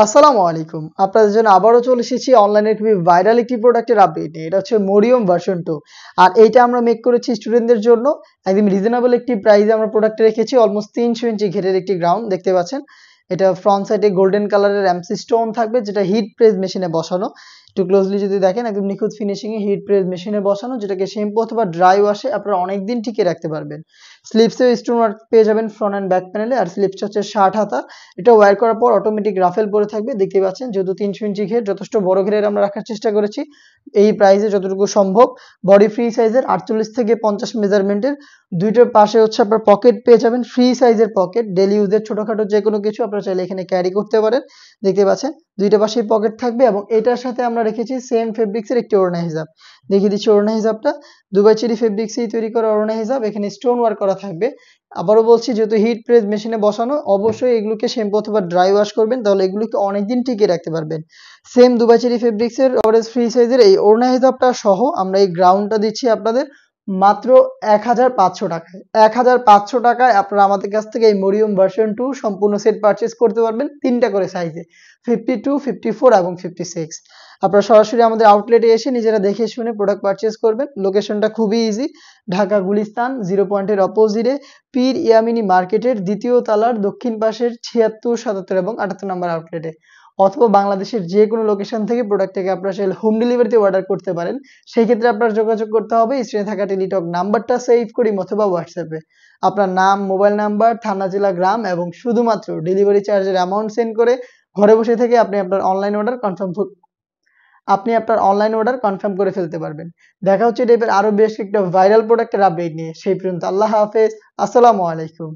আসসালামু আলাইকুম। আপনাদের জন্য আবারও চলে এসেছি অনলাইনে খুবই ভাইরাল একটি প্রোডাক্টের আপডেট নিয়ে। এটা হচ্ছে মরিয়ম ভার্সন 2। আর এইটা আমরা মেক করেছি স্টুডেন্টদের জন্য। একদম রিজনেবল একটি প্রাইসে আমরা প্রোডাক্টটা রেখেছি। অলমোস্ট ৩০০ ইঞ্চি ঘেরের একটি গ্রাউন্ড দেখতে পাচ্ছেন। এটা ফ্রন্ট সাইডে গোল্ডেন কালারের এমসি স্টোন থাকবে, যেটা হিট প্রেস মেশিনে বসানো। একটু ক্লোজলি যদি দেখেন, একদম নিখুঁত ফিনিশিং এ হিট প্রেস মেশিনে বসানো, যেটাকে শ্যাম্পু অথবা ড্রাই ওয়াশে আপনারা অনেকদিন টিকিয়ে রাখতে পারবেন। স্লিপসেও স্টোন ওয়ার্ক পেয়ে যাবেন ফ্রন্ট অ্যান্ড ব্যাক প্যানেলে। আর স্লিপসটা হচ্ছে 60 হাতা। এটা ওয়্যার করার পর অটোমেটিক রাফেল পরে থাকবে। দেখতে পাচ্ছেন, যেহেতু ৩০০ ইঞ্চি ঘের, যথেষ্ট বড় ঘেরের আমরা রাখার চেষ্টা করেছি এই প্রাইসে যতটুকু সম্ভব। বডি ফ্রি সাইজের ৪৮ থেকে ৫০ মেজারমেন্টের। দুইটার পাশে হচ্ছে আপনার পকেট পেয়ে যাবেন, ফ্রি সাইজের পকেট। ডেইলি ইউজের ছোটখাটো যে কোনো কিছু আপনারা চাইলে এখানে ক্যারি করতে পারেন। দেখতে পাচ্ছেন দুইটা পাশেই পকেট থাকবে এবং এটার সাথে আমরা রেখেছি সেম ফেব্রিক্সের একটি ওড়না হিজাব। দেখিয়ে দিচ্ছি ওড়না হিজাবটা। দুবাই চেরি ফেব্রিক্সেই তৈরি করা ওড়না হিজাব। এখানে স্টোন ওয়ার্ক করা থাকবে। আবারও বলছি, যেহেতু হিট প্রেস মেশিনে বসানো, অবশ্যই এগুলোকে শ্যাম্পু অথবা ড্রাই ওয়াশ করবেন, তাহলে এগুলোকে অনেকদিন টিকিয়ে রাখতে পারবেন। সেম দুবাই চেরি ফেব্রিক্সের অরেঞ্জ ফ্রি সাইজের এই ওড়না হিজাবটা সহ আমরা এই গ্রাউন্ডটা দিচ্ছি আপনাদের মাত্র ১৫০০ টাকায়। ১৫০০ টাকায় আপনারা আমাদের কাছ থেকে এই মরিয়ম ভার্সন 2 সম্পূর্ণ সেট পারচেজ করতে পারবেন ৩টা করে সাইজে, 52, 54 এবং 56। আপনারা সরাসরি আমাদের আউটলেটে এসে নিজেরা দেখে শুনে প্রোডাক্ট পারচেজ করবেন। লোকেশনটা খুবই ইজি, ঢাকা গুলিস্তান 0 পয়েন্টের অপোজিটে পীর ইয়ামিনী মার্কেটের ২য় তলার দক্ষিণ পাশের ৭৬, ৭৭ এবং ৭৮ নম্বর আউটলেটে। অথবা বাংলাদেশের যে কোনো লোকেশন থেকে প্রোডাক্টটাকে আপনারা চাইলে হোম ডেলিভারিতে অর্ডার করতে পারেন। সেই ক্ষেত্রে আপনার যোগাযোগ করতে হবে স্ক্রিনে থাকা টেলিটক নাম্বারটা সেভ করি অথবা হোয়াটসঅ্যাপে আপনার নাম, মোবাইল নাম্বার, থানা, জেলা, গ্রাম এবং শুধুমাত্র ডেলিভারি চার্জের অ্যামাউন্ট সেন্ড করে ঘরে বসে থেকে আপনি আপনার অনলাইন অর্ডার কনফার্ম করে ফেলতে পারবেন। দেখা হচ্ছে এই টাইপের আরো বেশ একটা ভাইরাল প্রোডাক্টের আপডেট নিয়ে। সেই পর্যন্ত আল্লাহ হাফেজ। আসসালামু আলাইকুম।